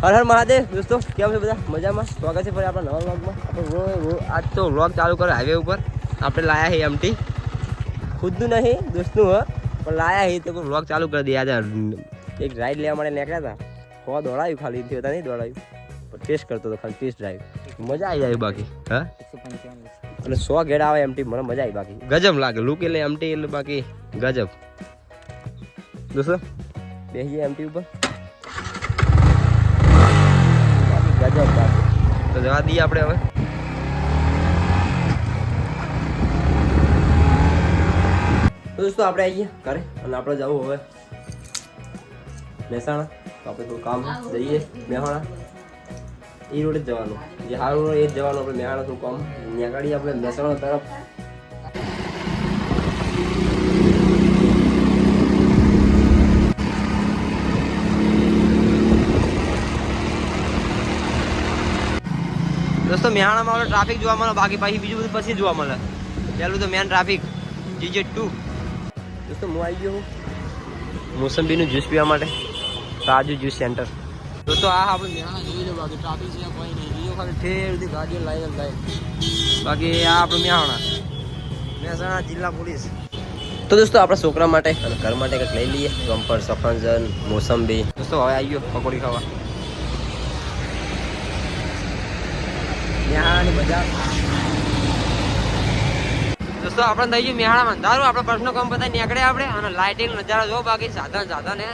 હર હર મહાદેવ દોસ્તો, કેમ છે બધા? મજામાં? સ્વાગત છે ફરી આપણા નવા વ્લોગમાં. આપણે આજ તો વ્લોગ ચાલુ કરો હાઈવે ઉપર. આપણે લાયા છે એમટી, ખુદનું નહીં દોસ્તનું હ, પણ લાયા છે તો વ્લોગ ચાલુ કરી દઈએ. આજે એક રાઈડ લેવા માટે નીકળ્યા હતા. હવા દોડાયું ખાલી, હતા નહીં દોડાયું, પણ ટેસ્ટ કરતો હતો ખાલી, ટેસ્ટ ડ્રાઈવ. મજા આવી જાય બાકી. હા, અને 100 ગેડા આવે એમટી, મને મજા આવી બાકી. ગજબ લાગે લુક એટલે એમટી એટલે બાકી ગજબ. દોસ્તો બેસીએ એમટી ઉપર, ગજબ બાકી. તો જવા દઈએ આપણે હવે. દોસ્તો આપણે આવી ગયા ઘરે અને આપણે જવું હવે મહેસાણા. તો આપણે થોડું કામ જઈએ મહેસાણા, એ રોડ જ જવાનું, જે સારું રોડ એ જ જવાનું. આપણે મહેસાણા થોડું કામ નીકળીએ આપણે મહેસાણા તરફ. દોસ્તો મહેસાણામાં આપણે ટ્રાફિક જોવા મળે, બાકી પછી બીજું બધું પછી જોવા મળે. પહેલું તો મેન ટ્રાફિક GZ2. દોસ્તો હું આવી ગયો હું મોસંબીનું જ્યુસ પીવા માટે, રાજુ જ્યુસ સેન્ટર. દોસ્તો આ આપણે મહેસાણા જોઈ લો, બાકી ટ્રાફિક છે કોઈ નહીં, બીજો ખાલી ઠેર સુધી ગાડીઓ લાઈન જ લાઈન. બાકી આ આપણું મહેસાણા જિલ્લા પોલીસ. તો દોસ્તો આપણા છોકરા માટે અને ઘર માટે કંઈક લઈ લઈએ, ગમ્પર, સફરજન, મોસંબી. દોસ્તો હવે આવી ગયો પકોડી ખાવા. મહેસાણાની બજાર. દોસ્તો આપણે થઈ ગયું મહેસાણામાં અંધારું. આપણે પર્સનલ કામ બધા નીકળ્યા આપણે, અને લાઇટિંગ નજારો જો બાકી સાધન હે.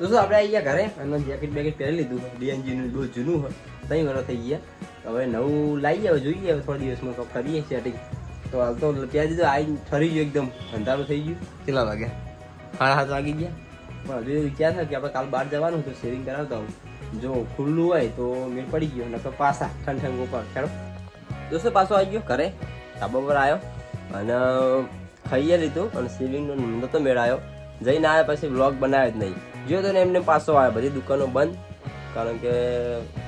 દોસ્તો આપણે આવી ગયા ઘરે અને જેકેટ બેકેટ પહેરી લીધું. DNGનું બહુ જૂનું હોય, 3 વર્ષ થઈ ગયા. હવે નવું લાવી આવે, જોઈએ હવે થોડા દિવસમાં તો કરીએ સેટિંગ. તો હાલ તો ત્યાં દીધું આવી ઠરી ગયું, એકદમ અંધારું થઈ ગયું. કેટલા વાગ્યા? 7:30 વાગી ગયા. પણ હજુ વિચાર થાય કે આપણે કાલ બહાર જવાનું તો શેવિંગ કરાવતા હું. જો ખુલ્લું હોય તો મેળ પડી ગયો, નકર પાછા ઠંડ ઉપર ખેડો. દોસ્તો પાછો આવી ગયો ઘરે, ધાબા પર આવ્યો અને ખાઈએ લીધું અને શેવિંગનો નહોતો મેળ આવ્યો. જઈને આવ્યા પછી વ્લોગ બનાવ્યો જ નહીં. જો તો ને એમને પાછો આવ્યો, બધી દુકાનો બંધ, કારણ કે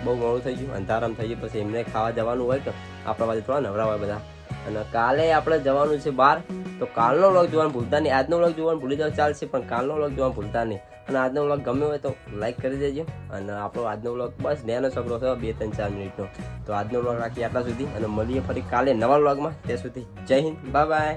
બહુ મોડું થઈ ગયું, અંધારામ થઈ ગયું. પછી એમને ખાવા જવાનું હોય તો આપણા પાસે થોડા નવરા હોય બધા. અને કાલે આપણે જવાનું છે બહાર, તો કાલનો વ્લોગ જોવાનું ભૂલતા નહીં. આજનો વ્લોગ જોવાનું ભૂલી જાવ ચાલશે, પણ કાલનો વ્લોગ જોવાનું ભૂલતા નહીં. અને આજનો વ્લોગ ગમ્યો હોય તો લાઈક કરી દેજો. અને આપણો આજનો વ્લોગ બસ નાનો છોકરો છે, 2-3-4 મિનિટનો. તો આજનો વ્લોગ રાખીએ આટલા સુધી, અને મળીએ ફરી કાલે નવા વ્લોગમાં. ત્યાં સુધી જય હિન્દ, બાય બાય.